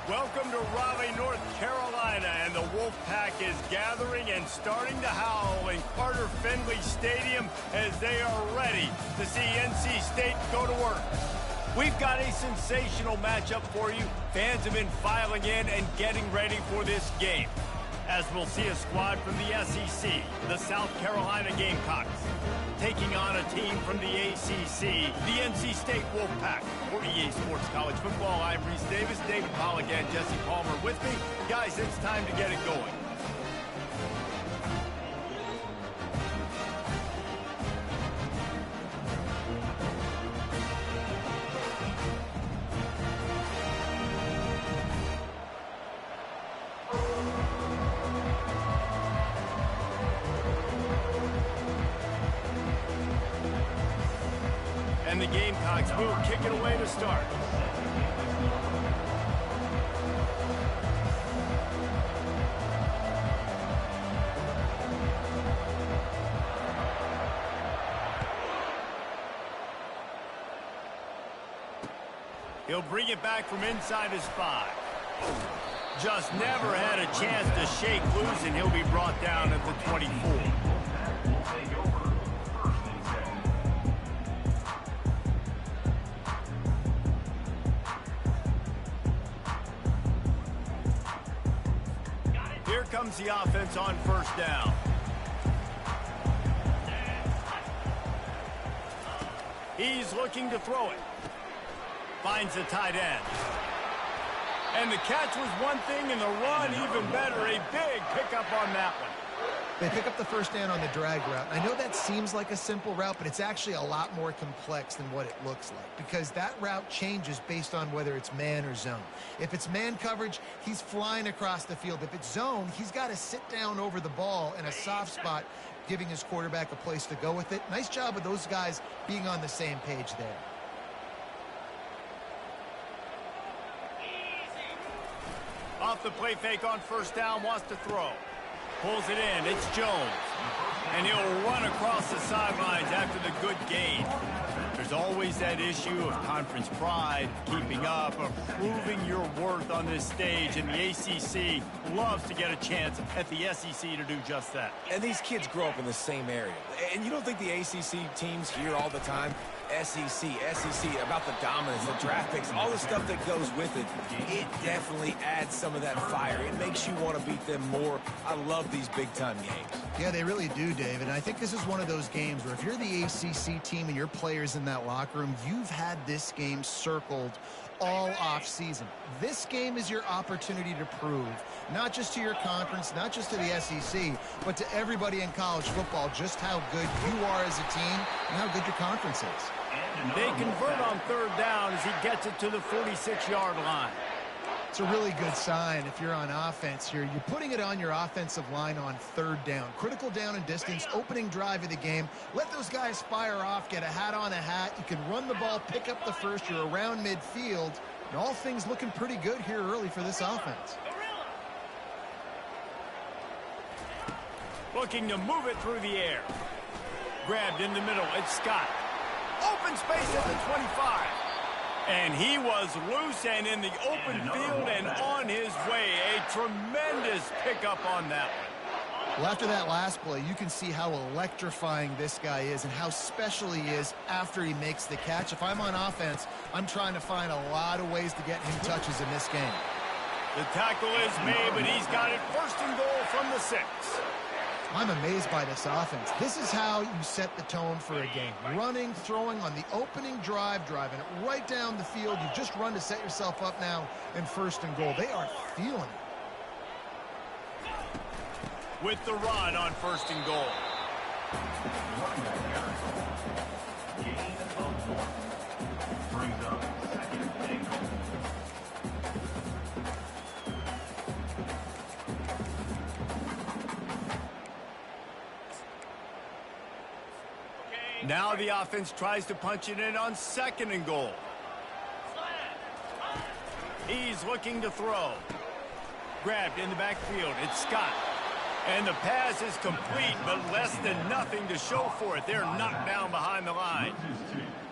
Welcome to Raleigh, North Carolina, and the Wolfpack is gathering and starting to howl in Carter Finley Stadium as they are ready to see NC State go to work. We've got a sensational matchup for you. Fans have been filing in and getting ready for this game, as we'll see a squad from the SEC, the South Carolina Gamecocks, taking on a team from the ACC, the NC State Wolfpack. For EA Sports College Football, I'm Reese Davis, David Pollack, and Jesse Palmer with me. Guys, it's time to get it going. And the Gamecocks will kick it away to start. He'll bring it back from inside his 5. Just never had a chance to shake loose, and he'll be brought down at the 24. Here comes the offense on first down. He's looking to throw it. Finds the tight end. And the catch was one thing, and the run even better. A big pickup on that one. They pick up the first down on the drag route. I know that seems like a simple route, but it's actually a lot more complex than what it looks like, because that route changes based on whether it's man or zone. If it's man coverage, he's flying across the field. If it's zone, he's got to sit down over the ball in a soft spot, giving his quarterback a place to go with it. Nice job of those guys being on the same page there. Off the play fake on first down, wants to throw. Pulls it in, it's Jones. And he'll run across the sidelines after the good gain. There's always that issue of conference pride, keeping up, of proving your worth on this stage, and the ACC loves to get a chance at the SEC to do just that. And these kids grow up in the same area. And you don't think the ACC teams hear all the time, SEC, about the dominance, the draft picks, all the stuff that goes with it. It definitely adds some of that fire. It makes you want to beat them more. I love these big-time games. Yeah, they really do, David. And I think this is one of those games where if you're the ACC team and your players in that locker room, you've had this game circled all off-season. This game is your opportunity to prove, not just to your conference, not just to the SEC, but to everybody in college football, just how good you are as a team and how good your conference is. They convert on third down as he gets it to the 46-yard line. It's a really good sign if you're on offense here. You're putting it on your offensive line on third down. Critical down and distance, opening drive of the game. Let those guys fire off, get a hat on a hat. You can run the ball, pick up the first. You're around midfield. And all things looking pretty good here early for this offense. Looking to move it through the air. Grabbed in the middle, it's Scott. Open space at the 25. And he was loose and in the open field and on his way. A tremendous pickup on that one. Well, after that last play, you can see how electrifying this guy is and how special he is after he makes the catch. If I'm on offense, I'm trying to find a lot of ways to get him touches in this game. The tackle is made, but he's got it first and goal from the 6. I'm amazed by this offense. This is how you set the tone for a game. Running, throwing on the opening drive, driving it right down the field. You just run to set yourself up now in first and goal. They are feeling it. With the run on first and goal. Now the offense tries to punch it in on second and goal. He's looking to throw. Grabbed in the backfield. It's Scott. And the pass is complete, but less than nothing to show for it. They're knocked down behind the line.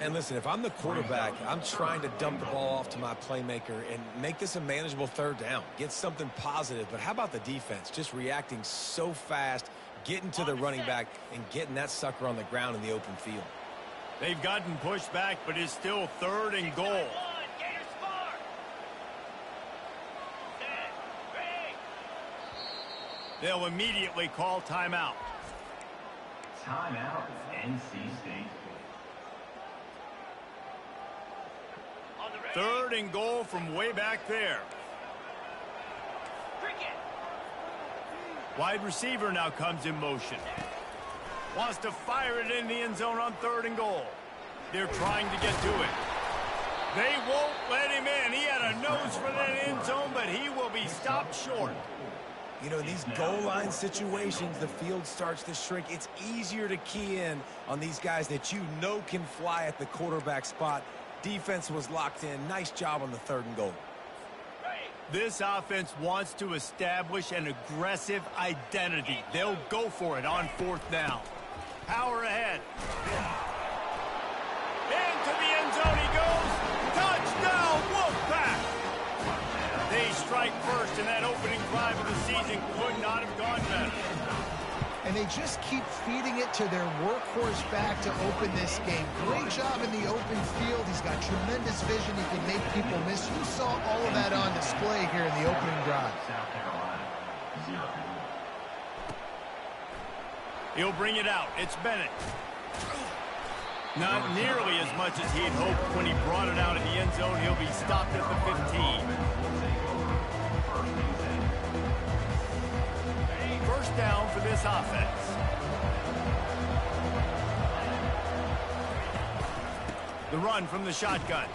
And listen, if I'm the quarterback, I'm trying to dump the ball off to my playmaker and make this a manageable third down. Get something positive. But how about the defense? Just reacting so fast, getting to the running back, and getting that sucker on the ground in the open field. They've gotten pushed back, but it's still 3rd and goal. They'll immediately call timeout. Timeout, NC State. 3rd and goal from way back there. Wide receiver now comes in motion. Wants to fire it in the end zone on 3rd and goal. They're trying to get to it. They won't let him in. He had a nose for that end zone, but he will be stopped short. You know, in these goal line situations, the field starts to shrink. It's easier to key in on these guys that you know can fly at the quarterback spot. Defense was locked in. Nice job on the 3rd and goal. This offense wants to establish an aggressive identity. They'll go for it on 4th down. Power ahead. Into the end zone he goes. Touchdown, Wolfpack! They strike first, and that opening drive of the season could not have gone better. And they just keep feeding it to their workhorse back to open this game. Great job in the open field. He's got tremendous vision. He can make people miss. You saw all of that on display here in the opening drive. He'll bring it out. It's Bennett. Not nearly as much as he had hoped when he brought it out in the end zone. He'll be stopped at the 15. 1st down for this offense. The run from the shotgun.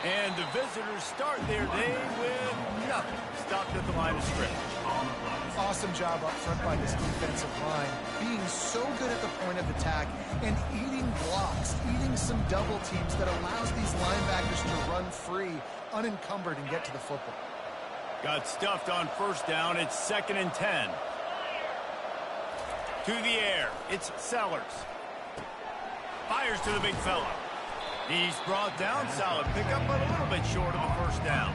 And the visitors start their day with nothing. Stopped at the line of scrimmage. Awesome job up front by this defensive line, being so good at the point of attack and eating blocks, eating some double teams that allows these linebackers to run free, unencumbered, and get to the football. Got stuffed on 1st down. It's 2nd and 10. To the air. It's Sellers. Fires to the big fella. He's brought down. Solid pickup, but a little bit short of the 1st down.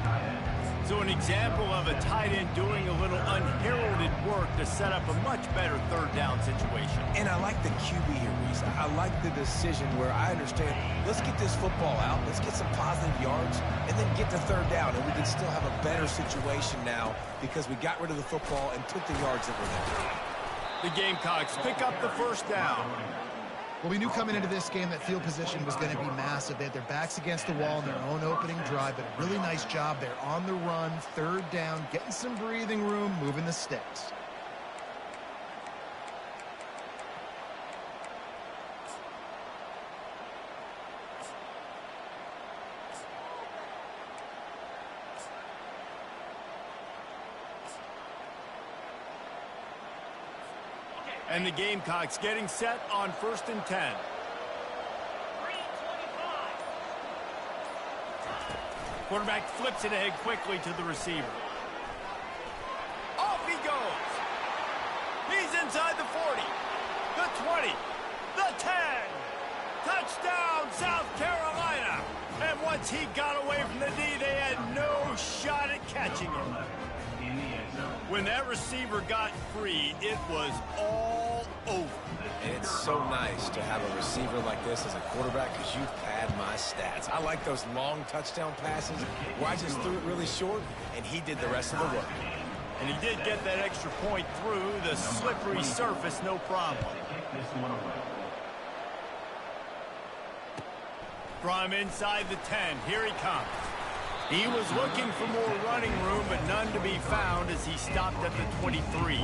So an example of a tight end doing a little unheralded work to set up a much better 3rd down situation. And I like the QB here, Reese. I like the decision where I understand, let's get this football out, let's get some positive yards, and then get to 3rd down, and we can still have a better situation now because we got rid of the football and took the yards that were there. The Gamecocks pick up the 1st down. Well, we knew coming into this game that field position was going to be massive. They had their backs against the wall in their own opening drive, but a really nice job there on the run, 3rd down, getting some breathing room, moving the sticks. And the Gamecocks getting set on 1st and 10. Quarterback flips it ahead quickly to the receiver. Off he goes. He's inside the 40, the 20, the 10. Touchdown, South Carolina. And once he got away from the D, they had no shot at catching him. When that receiver got free, it was all over. And it's so nice to have a receiver like this as a quarterback because you pad my stats. I like those long touchdown passes where I just threw it really short, and he did the rest of the work. And he did get that extra point through the slippery surface, no problem. From inside the 10, here he comes. He was looking for more running room, but none to be found as he stopped at the 23.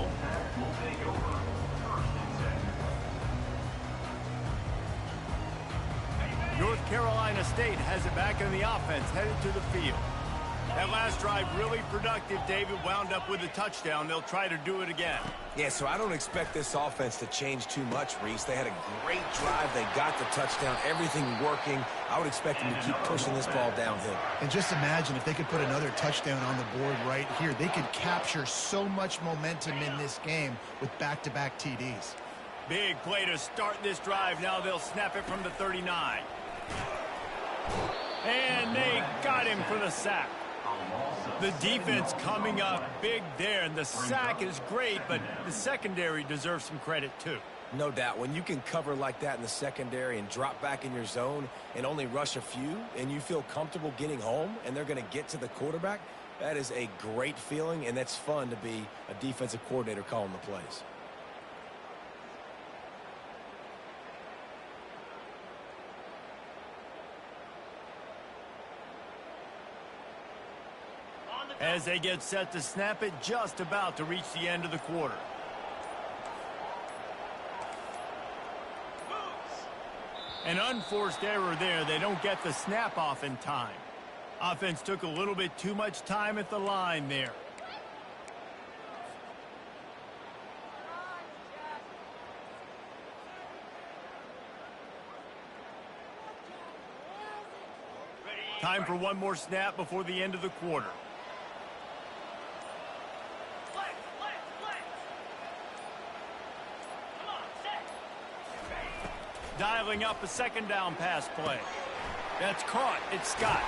North Carolina State has it back in the offense, headed to the field. That last drive really productive. David wound up with a touchdown. They'll try to do it again. Yeah, so I don't expect this offense to change too much, Reese. They had a great drive. They got the touchdown. Everything working. I would expect them to keep pushing this ball downhill. And just imagine if they could put another touchdown on the board right here. They could capture so much momentum in this game with back-to-back TDs. Big play to start this drive. Now they'll snap it from the 39. And they got him for the sack. The defense coming up big there, and the sack is great, but the secondary deserves some credit too. No doubt. When you can cover like that in the secondary and drop back in your zone and only rush a few, and you feel comfortable getting home, and they're going to get to the quarterback, that is a great feeling, and that's fun to be a defensive coordinator calling the plays. As they get set to snap it, just about to reach the end of the quarter. An unforced error there. They don't get the snap off in time. Offense took a little bit too much time at the line there. Time for one more snap before the end of the quarter. Dialing up a second down pass play. That's caught. It's Scott.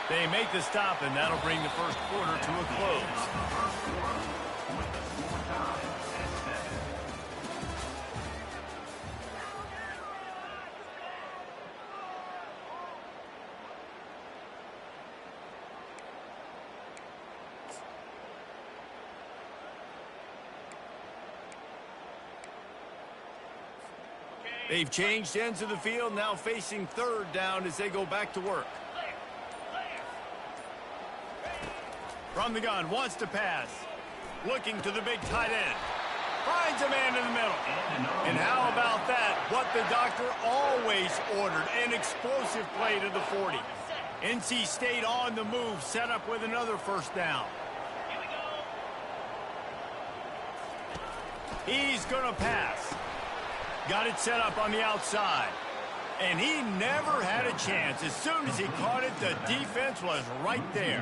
They make the stop, and that'll bring the first quarter to a close. They've changed ends of the field, now facing third down as they go back to work. From the gun, wants to pass. Looking to the big tight end. Finds a man in the middle. And how about that? What the doctor always ordered, an explosive play to the 40. NC State on the move, set up with another first down. He's going to pass. Got it set up on the outside. And he never had a chance. As soon as he caught it, the defense was right there.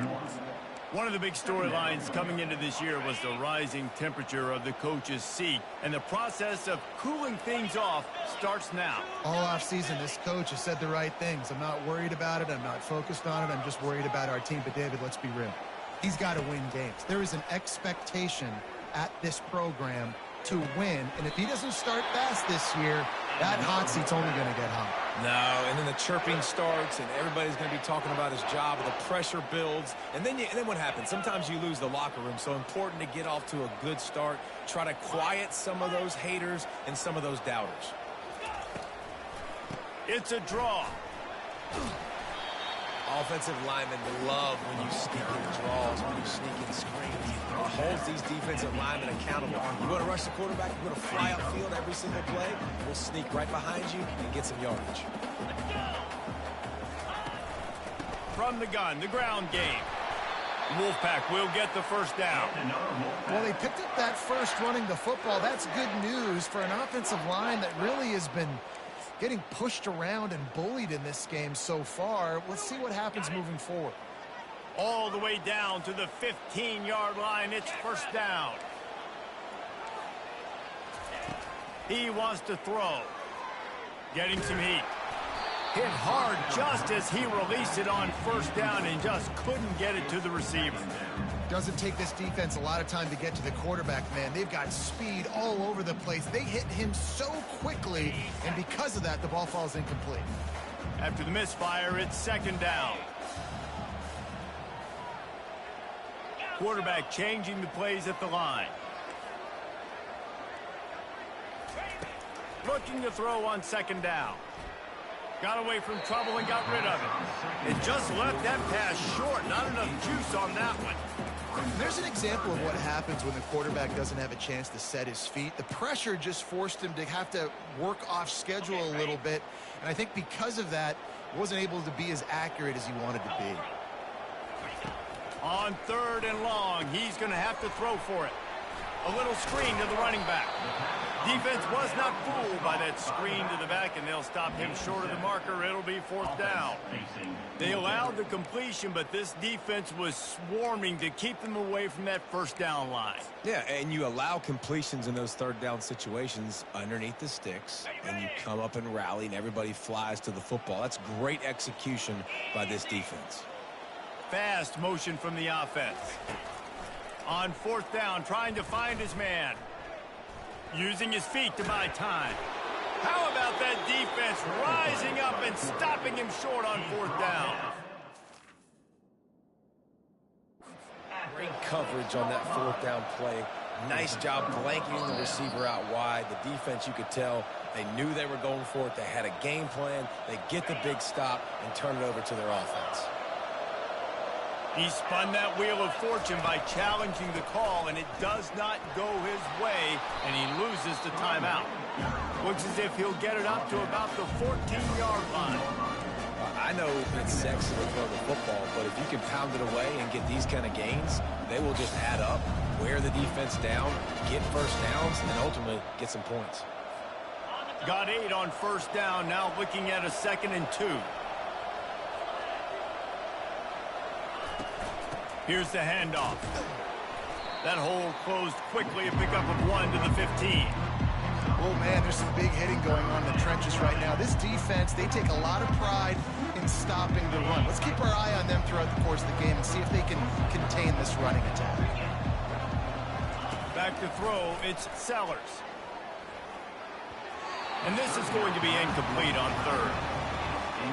One of the big storylines coming into this year was the rising temperature of the coach's seat. And the process of cooling things off starts now. All offseason, this coach has said the right things. I'm not worried about it. I'm not focused on it. I'm just worried about our team. But, David, let's be real. He's got to win games. There is an expectation at this program to win, and if he doesn't start fast this year, that hot seat's only going to get hot. No, and then the chirping starts, and everybody's going to be talking about his job, and the pressure builds, and then what happens? Sometimes you lose the locker room, so important to get off to a good start, try to quiet some of those haters and some of those doubters. It's a draw. Offensive linemen love when you sneak in draws, when you sneak in screens. It holds these defensive linemen accountable. You want to rush the quarterback, you want to fly upfield every single play, we'll sneak right behind you and get some yardage. From the gun, the ground game. Wolfpack will get the first down. Well, they picked up that first running the football. That's good news for an offensive line that really has been getting pushed around and bullied in this game so far. Let's see what happens moving forward. All the way down to the 15-yard line. It's first down. He wants to throw. Getting some heat. Hit hard just as he released it on first down and just couldn't get it to the receiver. Doesn't take this defense a lot of time to get to the quarterback, man. They've got speed all over the place. They hit him so quickly, and because of that, the ball falls incomplete. After the misfire, it's second down. Quarterback changing the plays at the line. Looking to throw on second down. Got away from trouble and got rid of it. It just left that pass short. Not enough juice on that one. There's an example of what happens when the quarterback doesn't have a chance to set his feet. The pressure just forced him to have to work off schedule a little bit. And I think because of that, wasn't able to be as accurate as he wanted to be. On 3rd and long, he's going to have to throw for it. A little screen to the running back. Defense was not fooled by that screen to the back, and they'll stop him short of the marker. It'll be 4th down. They allowed the completion, but this defense was swarming to keep them away from that 1st down line. Yeah, and you allow completions in those 3rd down situations underneath the sticks, and you come up and rally, and everybody flies to the football. That's great execution by this defense. Fast motion from the offense. On 4th down, trying to find his man. Using his feet to buy time. How about that defense rising up and stopping him short on 4th down? Great coverage on that 4th down play. Nice job blanketing the receiver out wide. The defense, you could tell, they knew they were going for it. They had a game plan. They get the big stop and turn it over to their offense. He spun that wheel of fortune by challenging the call, and it does not go his way, and he loses the timeout. Looks as if he'll get it up to about the 14-yard line. I know it's sexy to throw the football, but if you can pound it away and get these kind of gains, they will just add up, wear the defense down, get 1st downs, and ultimately get some points. Got 8 on 1st down, now looking at a 2nd and 2. Here's the handoff. That hole closed quickly, a pickup of 1 to the 15. Oh, man, there's some big hitting going on in the trenches right now. This defense, they take a lot of pride in stopping the run. Let's keep our eye on them throughout the course of the game and see if they can contain this running attack. Back to throw, it's Sellers. And this is going to be incomplete on 3rd.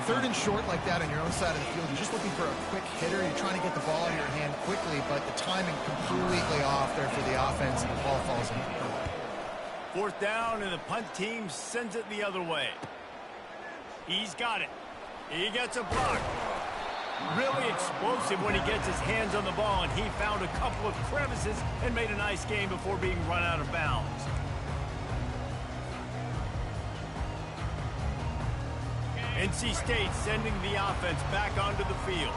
3rd and short like that on your own side of the field, you're just looking for a quick hitter. You're trying to get the ball in your hand quickly, but the timing completely off there for the offense, and the ball falls in. 4th down, and the punt team sends it the other way. He's got it. He gets a block. Really explosive when he gets his hands on the ball, and he found a couple of crevices and made a nice game before being run out of bounds. NC State sending the offense back onto the field.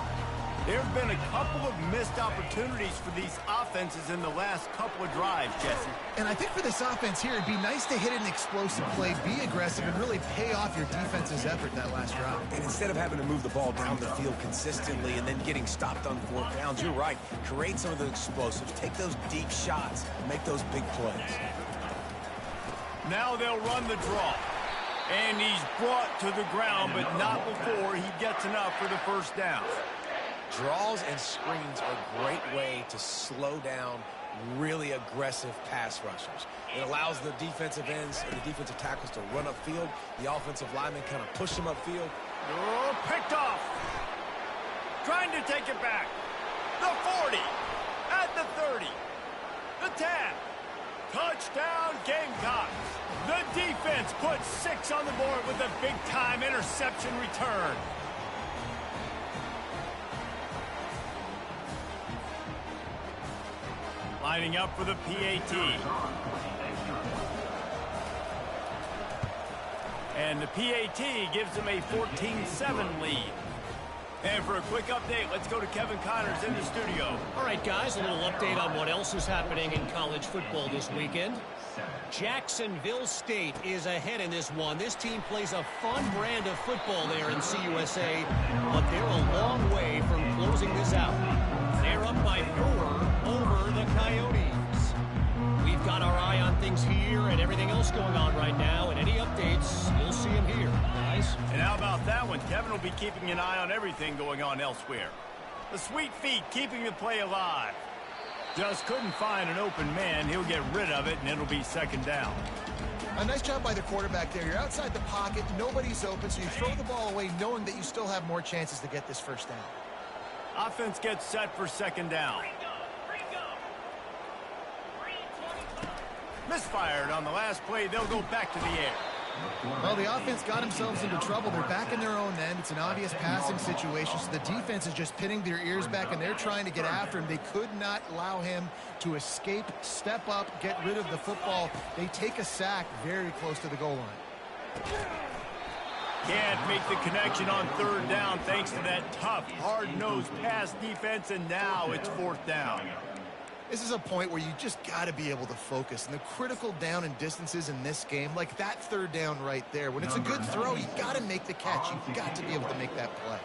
There have been a couple of missed opportunities for these offenses in the last couple of drives, Jesse. And I think for this offense here, it'd be nice to hit an explosive play, be aggressive, and really pay off your defense's effort that last drive. And instead of having to move the ball down the field consistently and then getting stopped on 4th downs, you're right. Create some of the explosives. Take those deep shots and make those big plays. Now they'll run the draw. And he's brought to the ground, but not before he gets enough for the 1st down. Draws and screens are a great way to slow down really aggressive pass rushers. It allows the defensive ends and the defensive tackles to run upfield. The offensive linemen kind of push them upfield. Oh, picked off. Trying to take it back. The 40. At the 30. The 10. Touchdown, Gamecocks. The defense puts 6 on the board with a big-time interception return. Lining up for the PAT. And the PAT gives them a 14-7 lead. And for a quick update, let's go to Kevin Connors in the studio. All right, guys, a little update on what else is happening in college football this weekend. Jacksonville State is ahead in this one. This team plays a fun brand of football there in CUSA, but they're a long way from closing this out. They're up by 4 over the Coyotes. We've got our eye on things here and everything else going on right now, and any updates, you'll see them here, guys. And how about that one? Kevin will be keeping an eye on everything going on elsewhere. The sweet feet keeping the play alive. Just couldn't find an open man. He'll get rid of it, and it'll be 2nd down. A nice job by the quarterback there. You're outside the pocket. Nobody's open, so you throw the ball away knowing that you still have more chances to get this 1st down. Offense gets set for 2nd down. Misfired on the last play. They'll go back to the air. Well, the offense got themselves into trouble. They're back in their own end. It's an obvious passing situation, so the defense is just pinning their ears back, and they're trying to get after him. They could not allow him to escape, step up, get rid of the football. They take a sack very close to the goal line. Can't make the connection on third down thanks to that tough, hard-nosed pass defense, and now it's fourth down. This is a point where you just got to be able to focus. And the critical down and distances in this game, like that third down right there, when it's a good throw, you got to make the catch. You've got to be able to make that play.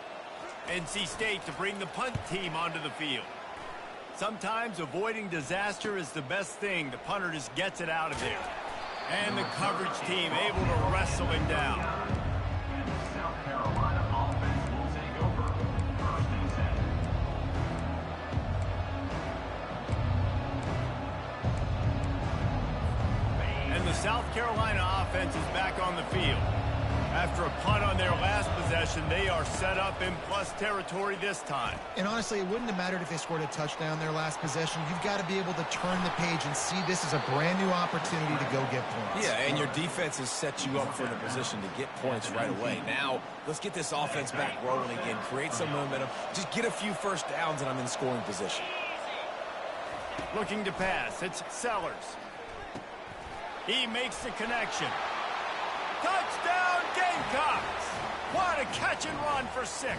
NC State to bring the punt team onto the field. Sometimes avoiding disaster is the best thing. The punter just gets it out of there. And the coverage team able to wrestle him down. South Carolina offense will take over. First and 10. And the South Carolina offense is back on the field. After a punt on their last possession, they are set up in plus territory this time. And honestly, it wouldn't have mattered if they scored a touchdown their last possession. You've got to be able to turn the page and see this as a brand new opportunity to go get points. Yeah, and your defense has set you up for the position to get points right away. Now, let's get this offense back rolling again, create some momentum, just get a few first downs, and I'm in scoring position. Looking to pass, it's Sellers. He makes the connection. Touchdown, Gamecocks! What a catch and run for 6.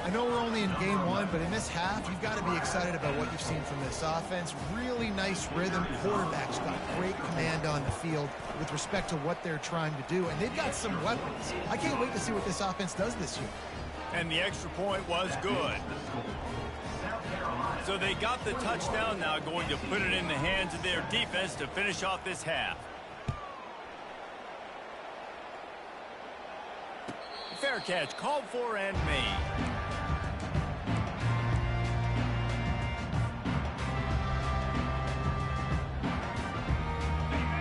I know we're only in game 1, but in this half, you've got to be excited about what you've seen from this offense. Really nice rhythm. Quarterback's got great command on the field with respect to what they're trying to do, and they've got some weapons. I can't wait to see what this offense does this year. And the extra point was good. So they got the touchdown, now going to put it in the hands of their defense to finish off this half. Fair catch, called for and made.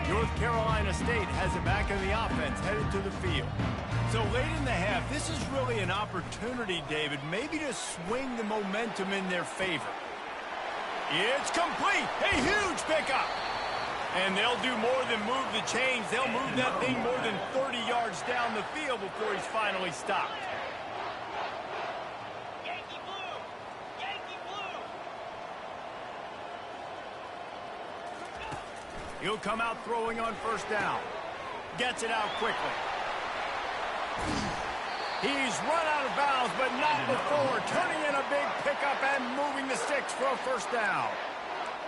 North Carolina State has it back in the offense, headed to the field. So late in the half, this is really an opportunity, David, maybe to swing the momentum in their favor. It's complete, a huge pickup. And they'll do more than move the chains. They'll move that thing more than 30 yards down the field before he's finally stopped. Yankee Blue! Yankee Blue! He'll come out throwing on first down. Gets it out quickly. He's run out of bounds, but not before. Turning in a big pickup and moving the sticks for a first down.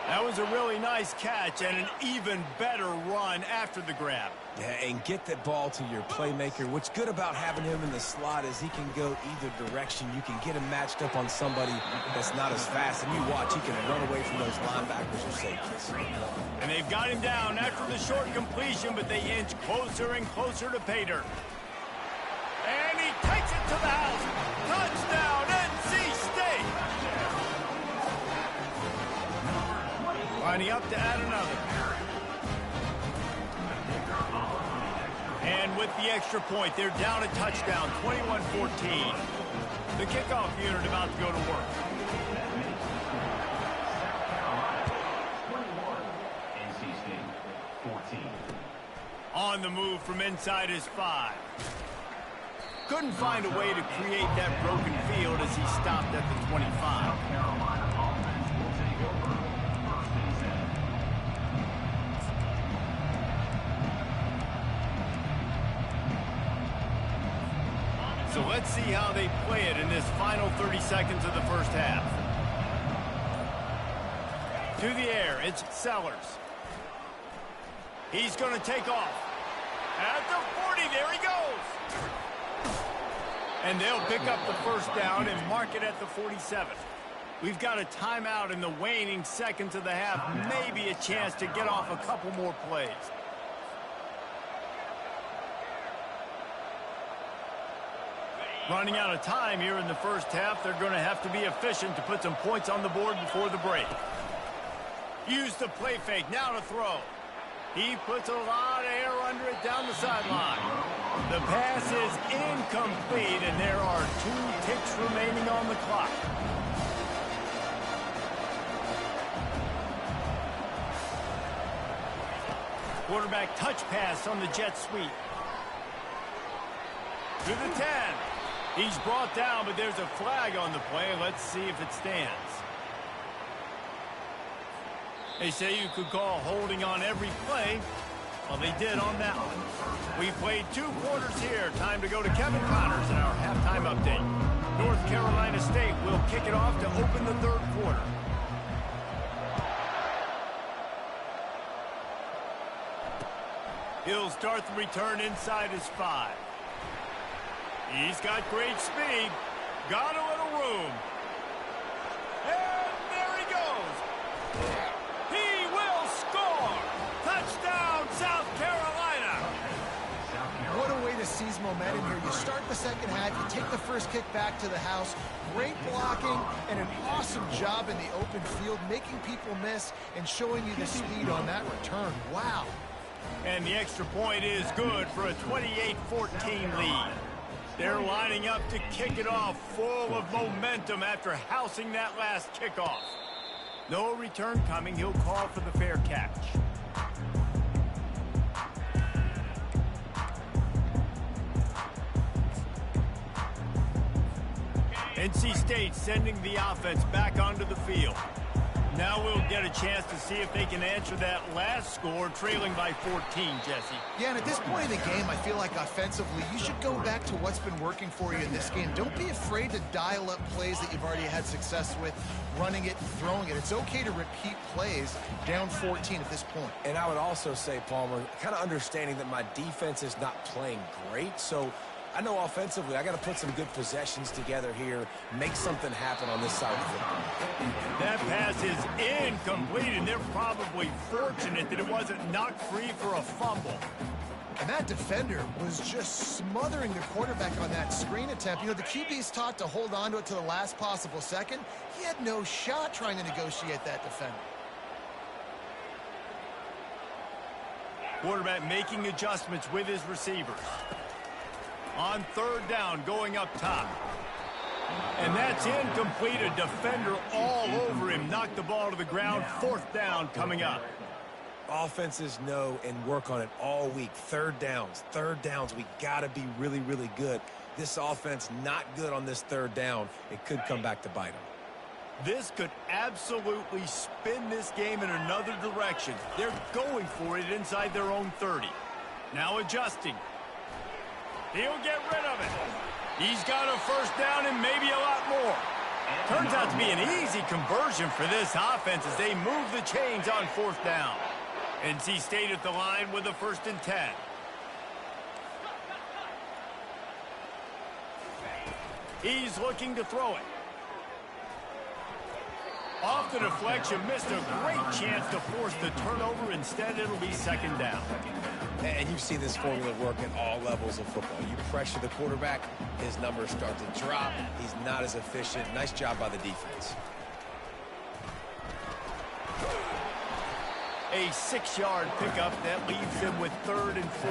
That was a really nice catch and an even better run after the grab. Yeah, and get that ball to your playmaker. What's good about having him in the slot is he can go either direction. You can get him matched up on somebody that's not as fast, and you watch, he can run away from those linebackers or safeties. And they've got him down after the short completion, but they inch closer and closer to pay dirt. And he takes it to the house. Touchdown, NC State! Lining up to add another. And with the extra point, they're down a touchdown, 21-14. The kickoff unit about to go to work. NC State, 14. On the move from inside his 5. Couldn't find a way to create that broken field as he stopped at the 25. Carolina offense will take over. First and 10. So let's see how they play it in this final 30 seconds of the first half. To the air, it's Sellers. He's going to take off. At the 40, there he goes. And they'll pick up the first down and mark it at the 47. We've got a timeout in the waning seconds of the half. Maybe a chance to get off a couple more plays. Running out of time here in the first half. They're going to have to be efficient to put some points on the board before the break. Use the play fake. Now to throw. He puts a lot of air under it down the sideline. The pass is incomplete, and there are 2 ticks remaining on the clock. Quarterback touch pass on the jet sweep. To the 10. He's brought down, but there's a flag on the play. Let's see if it stands. They say you could call holding on every play. Well, they did on that one. We played 2 quarters here. Time to go to Kevin Connors in our halftime update. North Carolina State will kick it off to open the 3rd quarter. He'll start the return inside his 5. He's got great speed. Got a little room. And there he goes. He will score. Touchdown, South Carolina. What a way to seize momentum here. You start the second half, you take the first kick back to the house. Great blocking and an awesome job in the open field, making people miss and showing you the speed on that return. Wow. And the extra point is good for a 28-14 lead. They're lining up to kick it off full of momentum after housing that last kickoff. No return coming. He'll call for the fair catch. NC State sending the offense back onto the field. Now we'll get a chance to see if they can answer that last score, trailing by 14, Jesse. Yeah, and at this point in the game, I feel like offensively, you should go back to what's been working for you in this game. Don't be afraid to dial up plays that you've already had success with, running it and throwing it. It's okay to repeat plays down 14 at this point. And I would also say, Palmer, kind of understanding that my defense is not playing great, so I know offensively I got to put some good possessions together here, make something happen on this side of the football. That pass is incomplete, and they're probably fortunate that it wasn't knocked free for a fumble. And that defender was just smothering the quarterback on that screen attempt. You know, the QB's taught to hold on to it to the last possible second. He had no shot trying to negotiate that defender. Quarterback making adjustments with his receivers. On 3rd down, going up top. And that's incomplete. A defender all over him. Knocked the ball to the ground. 4th down coming up. Offenses know and work on it all week. 3rd downs. We got to be really, really good. This offense not good on this 3rd down. It could come back to bite them. This could absolutely spin this game in another direction. They're going for it inside their own 30. Now adjusting. He'll get rid of it. He's got a 1st down and maybe a lot more. Turns out to be an easy conversion for this offense as they move the chains on 4th down. NC State at the line with a 1st and 10. He's looking to throw it. Off the deflection, missed a great chance to force the turnover. Instead, it'll be 2nd down. And you've seen this formula work at all levels of football. You pressure the quarterback, his numbers start to drop. He's not as efficient. Nice job by the defense. A 6-yard pickup that leaves them with 3rd and 4.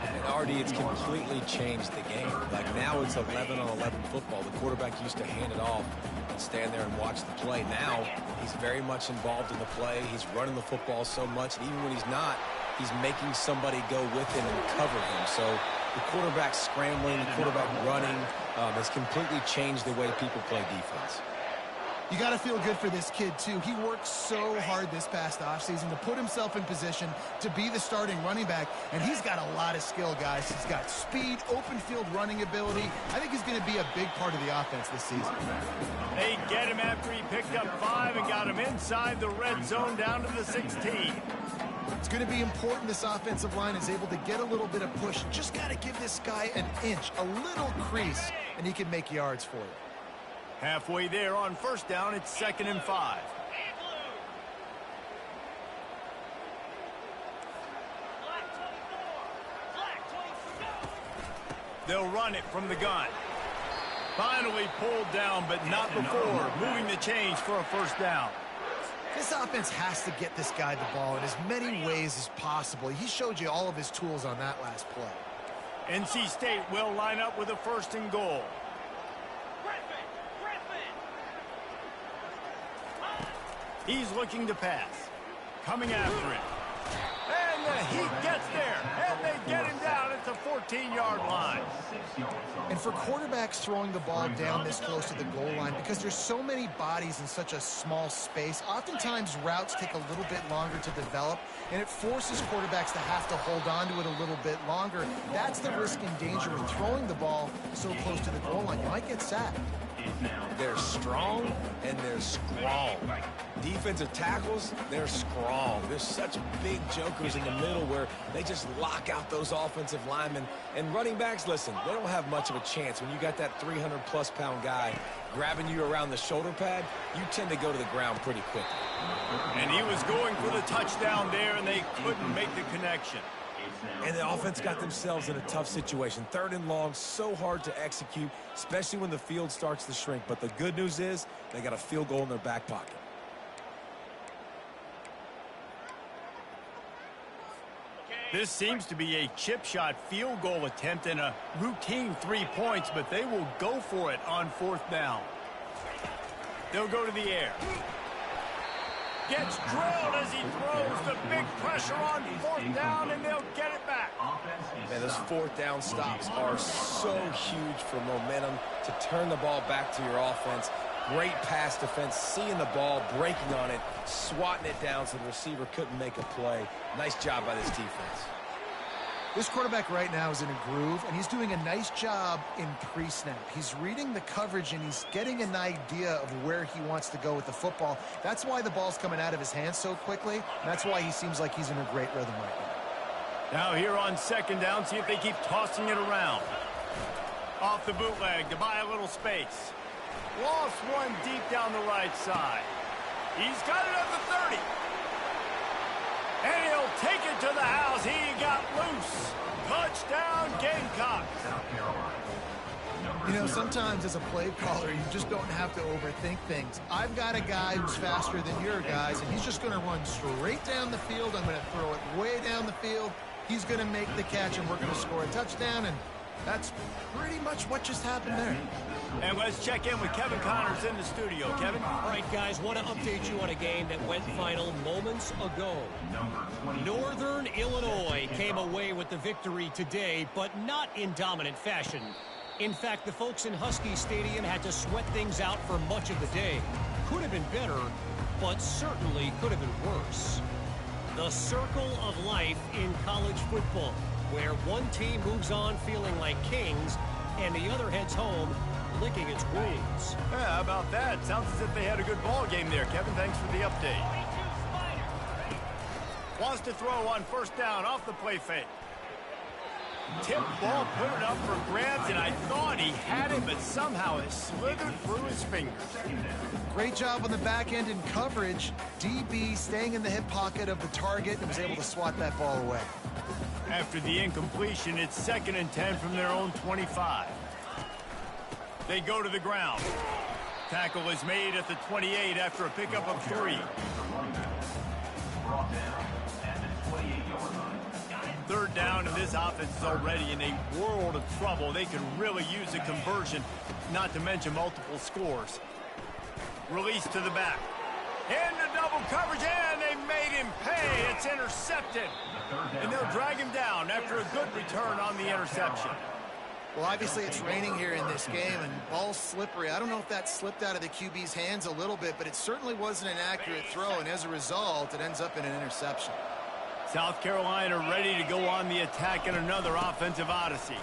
And already it's completely changed the game. Like now it's 11-on-11 football. The quarterback used to hand it off and stand there and watch the play. Now he's very much involved in the play. He's running the football so much, and even when he's not, he's making somebody go with him and cover him. So the quarterback scrambling, the quarterback running has completely changed the way people play defense. You got to feel good for this kid, too. He worked so hard this past offseason to put himself in position to be the starting running back, and he's got a lot of skill, guys. He's got speed, open field running ability. I think he's going to be a big part of the offense this season. They get him after he picked up 5 and got him inside the red zone down to the 16. It's going to be important this offensive line is able to get a little bit of push. Just got to give this guy an inch, a little crease, and he can make yards for you. Halfway there on 1st down, it's 2nd and 5. They'll run it from the gun. Finally pulled down, but not before moving the chains for a 1st down. This offense has to get this guy the ball in as many ways as possible. He showed you all of his tools on that last play. NC State will line up with a 1st and goal. He's looking to pass. Coming after it. And he gets there. And they get him down at the 14-yard line. And for quarterbacks throwing the ball down this close to the goal line, because there's so many bodies in such a small space, oftentimes routes take a little bit longer to develop, and it forces quarterbacks to have to hold on to it a little bit longer. That's the risk and danger with throwing the ball so close to the goal line. You might get sacked. They're strong and they're strong. Defensive tackles, they're strong. There's such big jokers in the middle where they just lock out those offensive linemen. And running backs, listen, they don't have much of a chance. When you got that 300-plus pound guy grabbing you around the shoulder pad, you tend to go to the ground pretty quickly. And he was going for the touchdown there, and they couldn't make the connection. And the offense got themselves in a tough situation. 3rd and long, so hard to execute, especially when the field starts to shrink. But the good news is they got a field goal in their back pocket. This seems to be a chip shot field goal attempt and a routine 3 points, but they will go for it on 4th down. They'll go to the air. Gets drilled as he throws the big pressure on 4th down, and they'll get it back. Man, those 4th down stops are so huge for momentum to turn the ball back to your offense. Great pass defense, seeing the ball, breaking on it, swatting it down so the receiver couldn't make a play. Nice job by this defense. This quarterback right now is in a groove, and he's doing a nice job in pre-snap. He's reading the coverage, and he's getting an idea of where he wants to go with the football. That's why the ball's coming out of his hands so quickly, and that's why he seems like he's in a great rhythm right now. Now here on 2nd down, see if they keep tossing it around. Off the bootleg to buy a little space. Lost one deep down the right side. He's got it at the 30. And he'll take it to the house. He got loose. Touchdown, Gamecocks. You know, sometimes as a play caller, you just don't have to overthink things. I've got a guy who's faster than your guys, and he's just going to run straight down the field. I'm going to throw it way down the field. He's going to make the catch, and we're going to score a touchdown, and that's pretty much what just happened there. And let's check in with Kevin Connors in the studio. Kevin? All right, guys, want to update you on a game that went final moments ago. Northern Illinois came away with the victory today, but not in dominant fashion. In fact, the folks in Husky Stadium had to sweat things out for much of the day. Could have been better, but certainly could have been worse. The circle of life in college football, where one team moves on feeling like kings and the other heads home licking its wounds. Yeah, how about that? Sounds as if they had a good ball game there, Kevin. Thanks for the update. Wants to throw on 1st down off the play fake. Tip ball, put it up for grabs, and I thought he had it, but somehow it slithered through his fingers. Great job on the back end in coverage. DB staying in the hip pocket of the target and was able to swat that ball away. After the incompletion, it's 2nd and 10 from their own 25. They go to the ground. Tackle is made at the 28 after a pickup of 3. 3rd down, and this offense is already in a world of trouble. They could really use a conversion, not to mention multiple scores. Release to the back. Into double coverage, and they made him pay. It's intercepted. And they'll drag him down after a good return on the interception. Well, obviously it's raining here in this game, and ball's slippery. I don't know if that slipped out of the QB's hands a little bit, but it certainly wasn't an accurate throw, and as a result, it ends up in an interception. South Carolina ready to go on the attack in another offensive odyssey.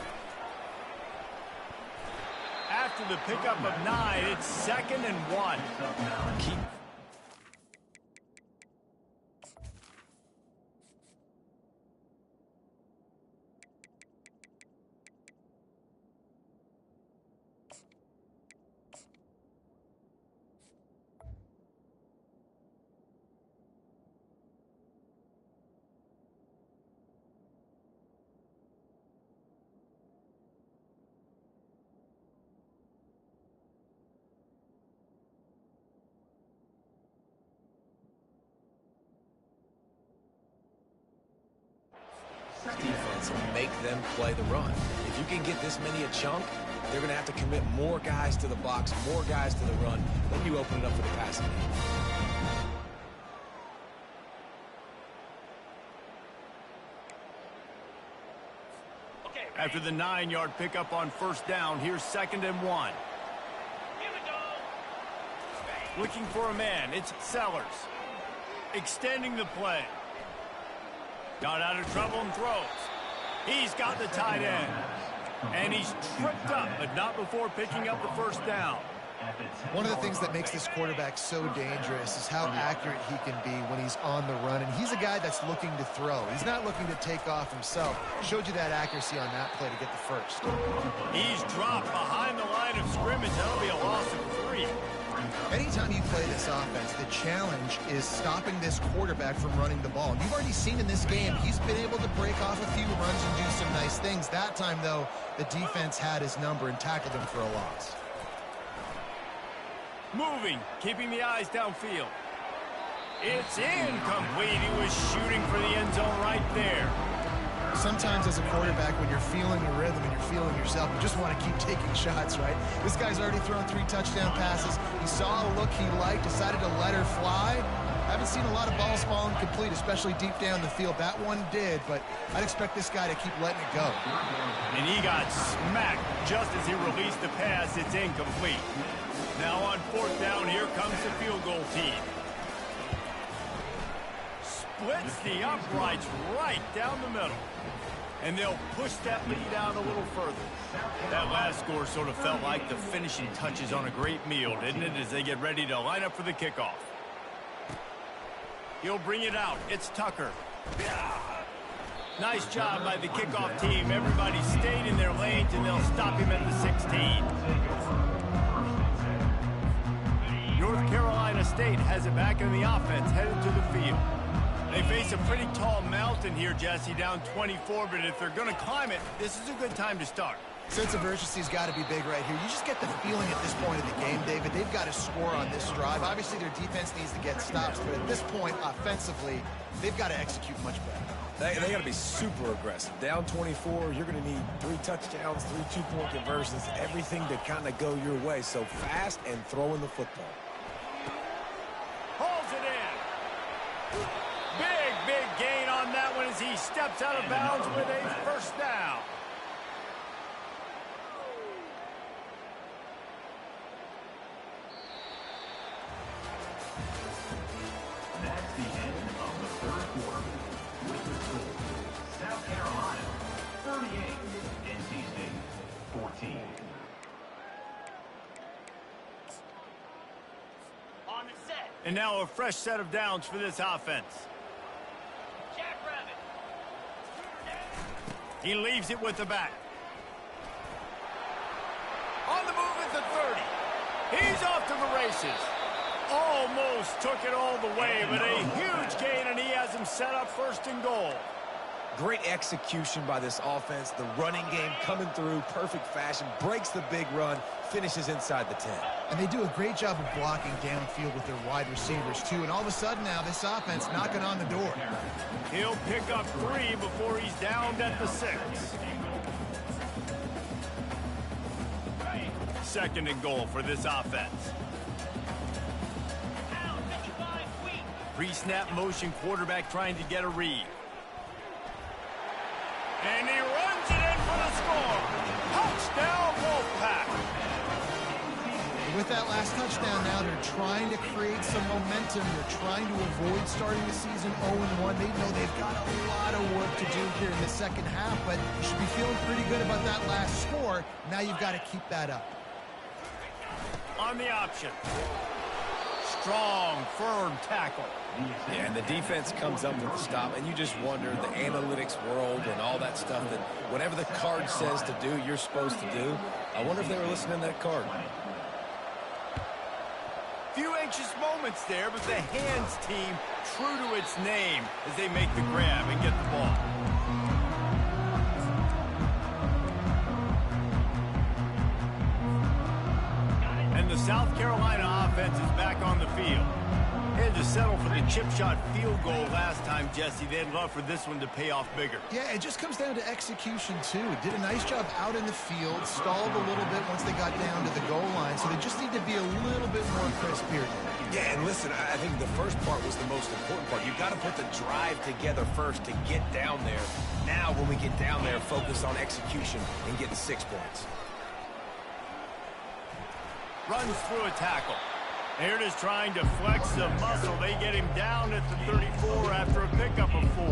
After the pickup of 9, it's 2nd and 1. Keep defense and make them play the run. If you can get this many a chunk, they're going to have to commit more guys to the box, more guys to the run. Then you open it up for the passing game. After the 9-yard pickup on first down, here's 2nd and 1. Here we go. Looking for a man, it's Sellers. Extending the play. Got out of trouble and throws. He's got the tight end. And he's tripped up, but not before picking up the first down. One of the things that makes this quarterback so dangerous is how accurate he can be when he's on the run. And he's a guy that's looking to throw. He's not looking to take off himself. Showed you that accuracy on that play to get the first. He's dropped behind the line of scrimmage. That'll be a loss of 3. Anytime you play this offense, the challenge is stopping this quarterback from running the ball. And you've already seen in this game, he's been able to break off a few runs and do some nice things. That time, though, the defense had his number and tackled him for a loss. Moving, keeping the eyes downfield. It's incomplete. He was shooting for the end zone right there. Sometimes as a quarterback, when you're feeling the rhythm and you're feeling yourself, you just want to keep taking shots, right? This guy's already thrown 3 touchdown passes. He saw a look he liked, decided to let her fly. Haven't seen a lot of balls falling complete, especially deep down the field. That one did, but I'd expect this guy to keep letting it go. And he got smacked just as he released the pass. It's incomplete. Now on 4th down, here comes the field goal team. Splits the uprights right down the middle. And they'll push that lead out a little further. That last score sort of felt like the finishing touches on a great meal, didn't it, as they get ready to line up for the kickoff. He'll bring it out. It's Tucker. Nice job by the kickoff team. Everybody stayed in their lanes, and they'll stop him at the 16. North Carolina State has it back in the offense, headed to the field. They face a pretty tall mountain here, Jesse, down 24, but if they're going to climb it, this is a good time to start. Sense of urgency's got to be big right here. You just get the feeling at this point of the game, David, they've got to score on this drive. Obviously, their defense needs to get stops, but at this point, offensively, they've got to execute much better. They got to be super aggressive. Down 24, you're going to need 3 touchdowns, 3 two-point conversions, everything to kind of go your way. So fast and throwing the football. Hauls it in. Big gain on that one as he steps out of bounds with a first down. That's the end of the 3rd quarter. With the score, South Carolina 38, NC State 14. On the set. And now a fresh set of downs for this offense. Jackrabbit. He leaves it with the back. On the move at the 30. He's off to the races. Almost took it all the way, but a huge gain, and he has him set up 1st and goal. Great execution by this offense. The running game coming through, perfect fashion, breaks the big run, finishes inside the 10. And they do a great job of blocking downfield with their wide receivers, too. And all of a sudden now, this offense knocking on the door. He'll pick up 3 before he's downed at the 6. 2nd and goal for this offense. Pre-snap motion quarterback trying to get a read. And he runs it in for the score. Touchdown, Wolfpack. With that last touchdown now, they're trying to create some momentum. They're trying to avoid starting the season 0-1. They know they've got a lot of work to do here in the second half, but you should be feeling pretty good about that last score. Now you've got to keep that up. On the option. Strong, firm tackle. Yeah, and the defense comes up with the stop, and you just wonder, the analytics world and all that stuff, that whatever the card says to do, you're supposed to do. I wonder if they were listening to that card. Few anxious moments there, but the hands team true to its name as they make the grab and get the ball. And the South Carolina offense is back on the field. They had to settle for the chip shot field goal last time, Jesse. They'd love for this one to pay off bigger. Yeah, it just comes down to execution, too. Did a nice job out in the field, stalled a little bit once they got down to the goal line, so they just need to be a little bit more crisp here. Yeah, and listen, I think the first part was the most important part. You've got to put the drive together first to get down there. Now, when we get down there, focus on execution and getting 6 points. Runs through a tackle. They're just trying to flex the muscle. They get him down at the 34 after a pickup of 4.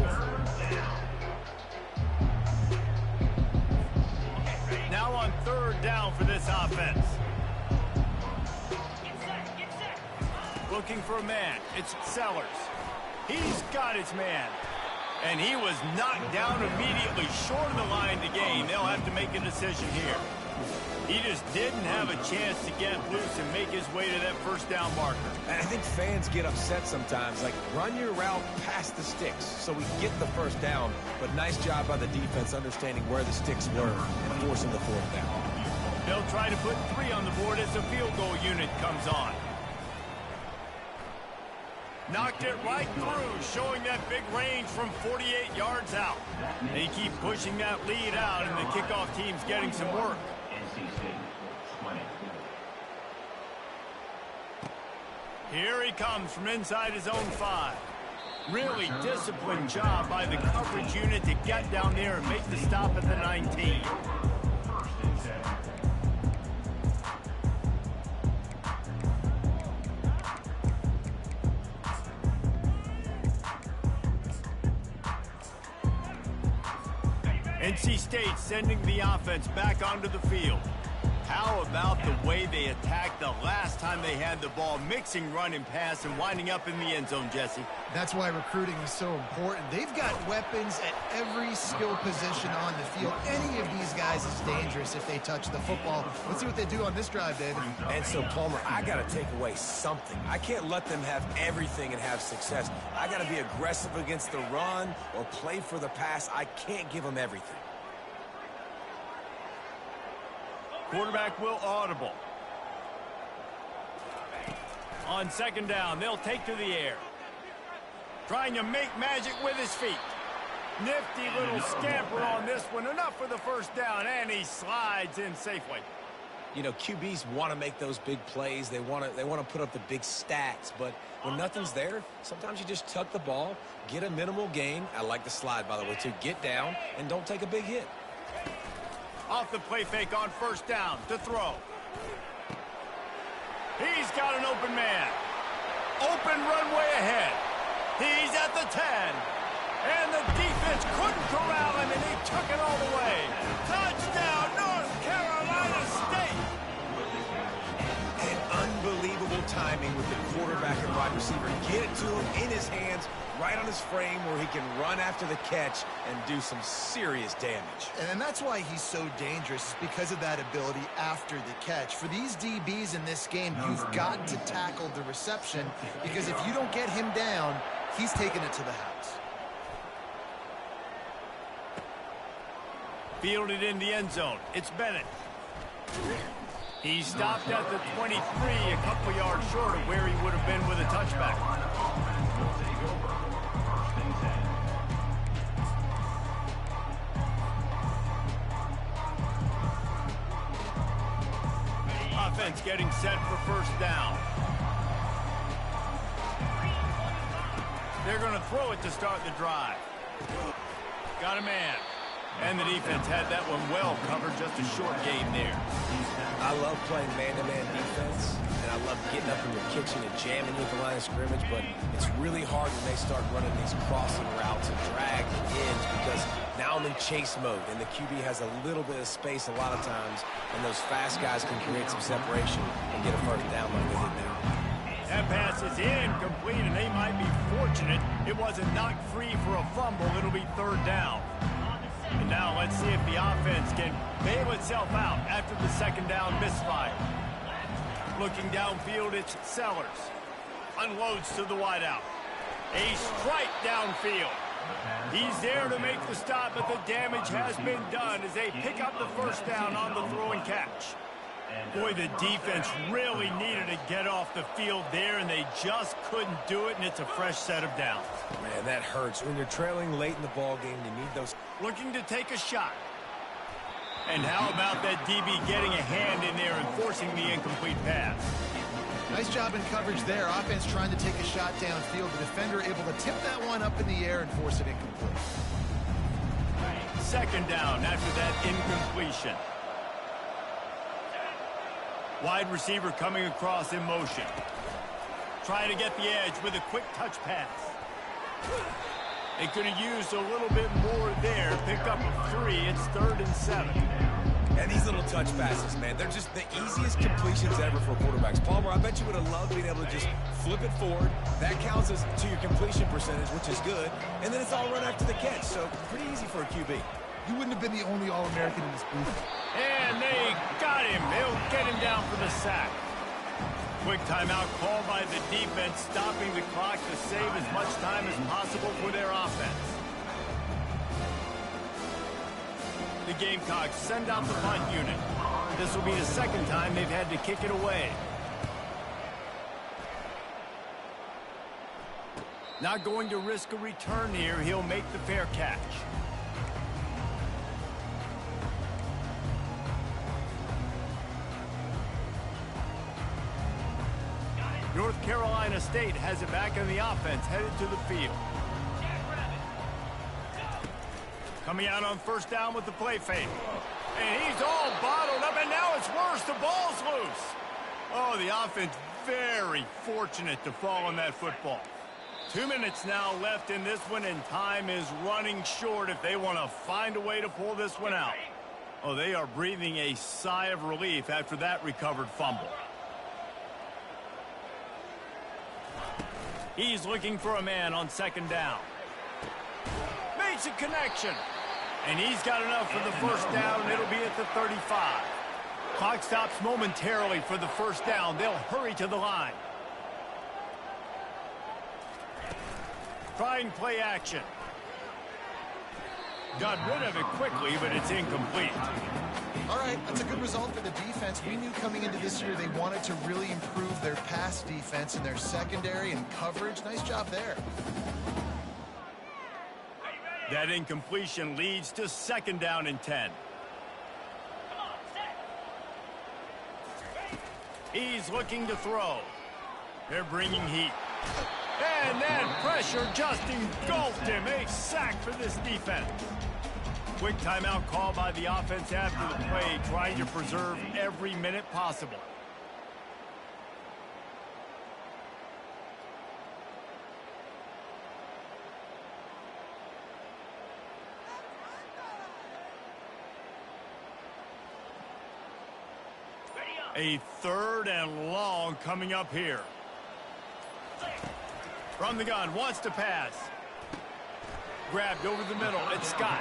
Now on 3rd down for this offense. Looking for a man. It's Sellers. He's got his man. And he was knocked down immediately short of the line to gain. They'll have to make a decision here. He just didn't have a chance to get loose and make his way to that 1st down marker. And I think fans get upset sometimes. Like, run your route past the sticks so we get the 1st down. But nice job by the defense understanding where the sticks were and forcing the 4th down. They'll try to put 3 on the board as the field goal unit comes on. Knocked it right through, showing that big range from 48 yards out. They keep pushing that lead out, and the kickoff team's getting some work. Here he comes from inside his own 5. Really disciplined job by the coverage unit to get down there and make the stop at the 19. NC State sending the offense back onto the field. How about the way they attacked the last time they had the ball, mixing run and pass and winding up in the end zone, Jesse? That's why recruiting is so important. They've got weapons at every skill position on the field. Any of these guys is dangerous if they touch the football. Let's see what they do on this drive, David. And so, Palmer, I got to take away something. I can't let them have everything and have success. I got to be aggressive against the run or play for the pass. I can't give them everything. Quarterback will audible. On 2nd down, they'll take to the air. Trying to make magic with his feet. Nifty little scamper on this one. Enough for the 1st down, and he slides in safely. You know, QBs want to make those big plays. They want to put up the big stats. But when nothing's there, sometimes you just tuck the ball, get a minimal gain. I like the slide, by the way, too. Get down and don't take a big hit. Off the play fake on 1st down to throw. He's got an open man. Open runway ahead. He's at the 10. And the defense couldn't corral him, and he took it all the way. Touchdown, North Carolina State. And unbelievable timing with the quarterback and wide receiver. Get it to him in his hands, right on his frame where he can run after the catch and do some serious damage. And that's why he's so dangerous, because of that ability after the catch. For these DBs in this game, you've got to tackle the reception, because if you don't get him down, he's taking it to the house. Fielded in the end zone. It's Bennett. He stopped at the 23, a couple yards short of where he would have been with a touchback. Offense getting set for 1st down. They're going to throw it to start the drive. Got a man. And the defense had that one well covered, just a short game there. I love playing man-to-man defense, and I love getting up in your kitchen and jamming with the line of scrimmage, but it's really hard when they start running these crossing routes and drag ends, because now I'm in chase mode, and the QB has a little bit of space a lot of times, and those fast guys can create some separation and get a 1st down like they did there. That pass is incomplete, and they might be fortunate it wasn't knocked free for a fumble. It'll be 3rd down. And now let's see if the offense can bail itself out after the 2nd down misfire. Looking downfield, it's Sellers. Unloads to the wideout. A strike downfield. He's there to make the stop, but the damage has been done as they pick up the 1st down on the throw and catch. Boy, the defense really needed to get off the field there, and they just couldn't do it, and it's a fresh set of downs. Man, that hurts. When you're trailing late in the ball game, you need those. Looking to take a shot. And how about that DB getting a hand in there and forcing the incomplete pass? Nice job in coverage there. Offense trying to take a shot downfield. The defender able to tip that one up in the air and force it incomplete. Second down after that incompletion. Wide receiver coming across in motion. Trying to get the edge with a quick touch pass. They could have used a little bit more there. Pick up a 3. It's 3rd and 7. And these little touch passes, man, they're just the easiest completions ever for quarterbacks. Palmer, I bet you would have loved being able to just flip it forward. That counts as to your completion percentage, which is good. And then it's all run after the catch, so pretty easy for a QB. You wouldn't have been the only All-American in this booth. And they got him. They'll get him down for the sack. Quick timeout called by the defense, stopping the clock to save as much time as possible for their offense. The Gamecocks send out the punt unit. This will be the second time they've had to kick it away. Not going to risk a return here. He'll make the fair catch. North Carolina State has it back in the offense, headed to the field. Coming out on first down with the play fake. And he's all bottled up, and now it's worse. The ball's loose. Oh, the offense very fortunate to fall on that football. 2 minutes now left in this one, and time is running short if they want to find a way to pull this one out. Oh, they are breathing a sigh of relief after that recovered fumble. He's looking for a man on second down. Makes a connection. And he's got enough for the first down, and it'll be at the 35. Clock stops momentarily for the first down. They'll hurry to the line. Trying play action. Got rid of it quickly, but it's incomplete. All right, that's a good result for the defense. We knew coming into this year they wanted to really improve their pass defense and their secondary and coverage. Nice job there. That incompletion leads to second down and 10. He's looking to throw. They're bringing heat. And that pressure just engulfed him. A sack for this defense. Quick timeout call by the offense after the play, trying to preserve every minute possible. A 3rd and long coming up here. From the gun, wants to pass. Grabbed over the middle, it's Scott.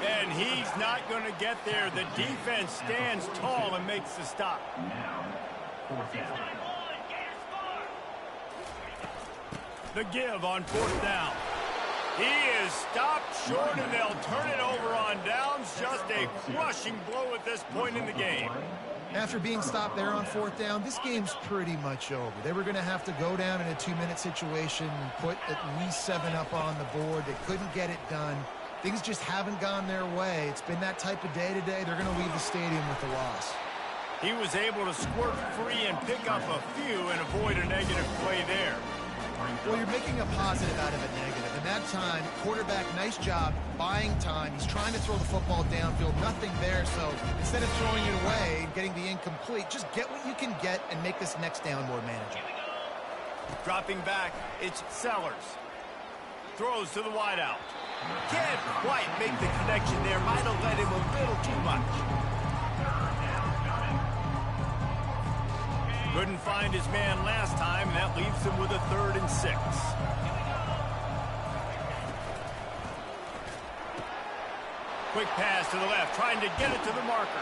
And he's not going to get there. The defense stands tall and makes the stop. The give on fourth down. He is stopped short, and they'll turn it over on downs. Just a crushing blow at this point in the game. After being stopped there on fourth down, this game's pretty much over. They were going to have to go down in a 2-minute situation and put at least 7 up on the board. They couldn't get it done. Things just haven't gone their way. It's been that type of day today. They're going to leave the stadium with a loss. He was able to squirt free and pick up a few and avoid a negative play there. Well, you're making a positive out of a negative. And that time, quarterback, nice job, buying time. He's trying to throw the football downfield, nothing there. So instead of throwing it away and getting the incomplete, just get what you can get and make this next down more manageable. Dropping back, it's Sellers. Throws to the wideout. Can't quite make the connection there. Might have led him a little too much. Couldn't find his man last time. That leaves him with a 3rd and 6. Quick pass to the left, trying to get it to the marker.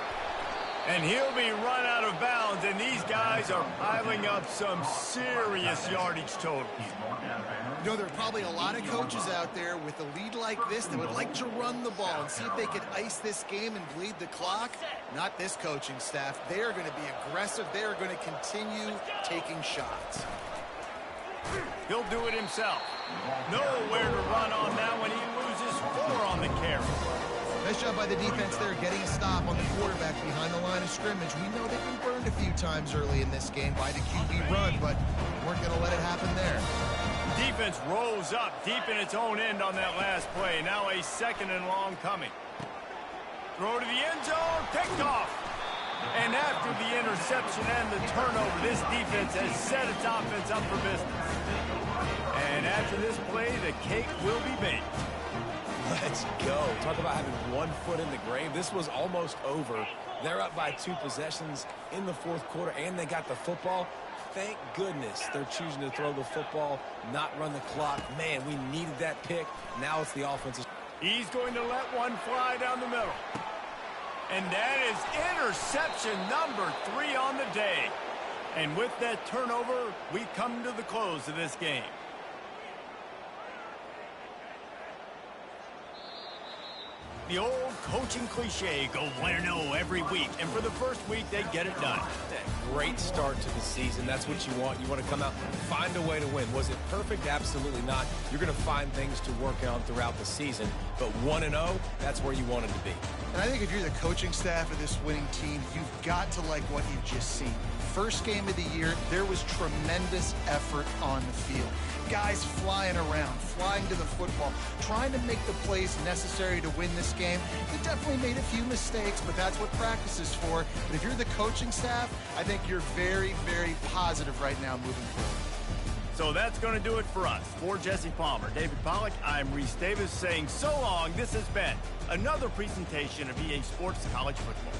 And he'll be run out of bounds, and these guys are piling up some serious yardage totals. You know, there are probably a lot of coaches out there with a lead like this that would like to run the ball and see if they could ice this game and bleed the clock. Not this coaching staff. They are going to be aggressive. They are going to continue taking shots. He'll do it himself. Nowhere to run on that when he loses 4 on the carry. Nice job by the defense there, getting a stop on the quarterback behind the line of scrimmage. We know they've been burned a few times early in this game by the QB run, but weren't going to let it happen there. Defense rolls up deep in its own end on that last play. Now a 2nd and long coming. Throw to the end zone, picked off. And after the interception and the turnover, this defense has set its offense up for business. And after this play, the cake will be baked. Let's go. Talk about having one foot in the grave. This was almost over. They're up by 2 possessions in the 4th quarter, and they got the football. Thank goodness they're choosing to throw the football, not run the clock. Man, we needed that pick. Now it's the offense's. He's going to let one fly down the middle. And that is interception number 3 on the day. And with that turnover, we come to the close of this game. The old coaching cliche, go 1-0 every week. And for the first week, they get it done. Great start to the season. That's what you want. You want to come out and find a way to win. Was it perfect? Absolutely not. You're going to find things to work on throughout the season. But 1-0, that's where you wanted to be. And I think if you're the coaching staff of this winning team, you've got to like what you've just seen. First game of the year, there was tremendous effort on the field. Guys flying around, flying to the football, trying to make the plays necessary to win this game. They definitely made a few mistakes, but that's what practice is for. But if you're the coaching staff, I think you're very, very positive right now moving forward. So that's going to do it for us. For Jesse Palmer, David Pollack, I'm Reese Davis saying so long. This has been another presentation of EA Sports College Football.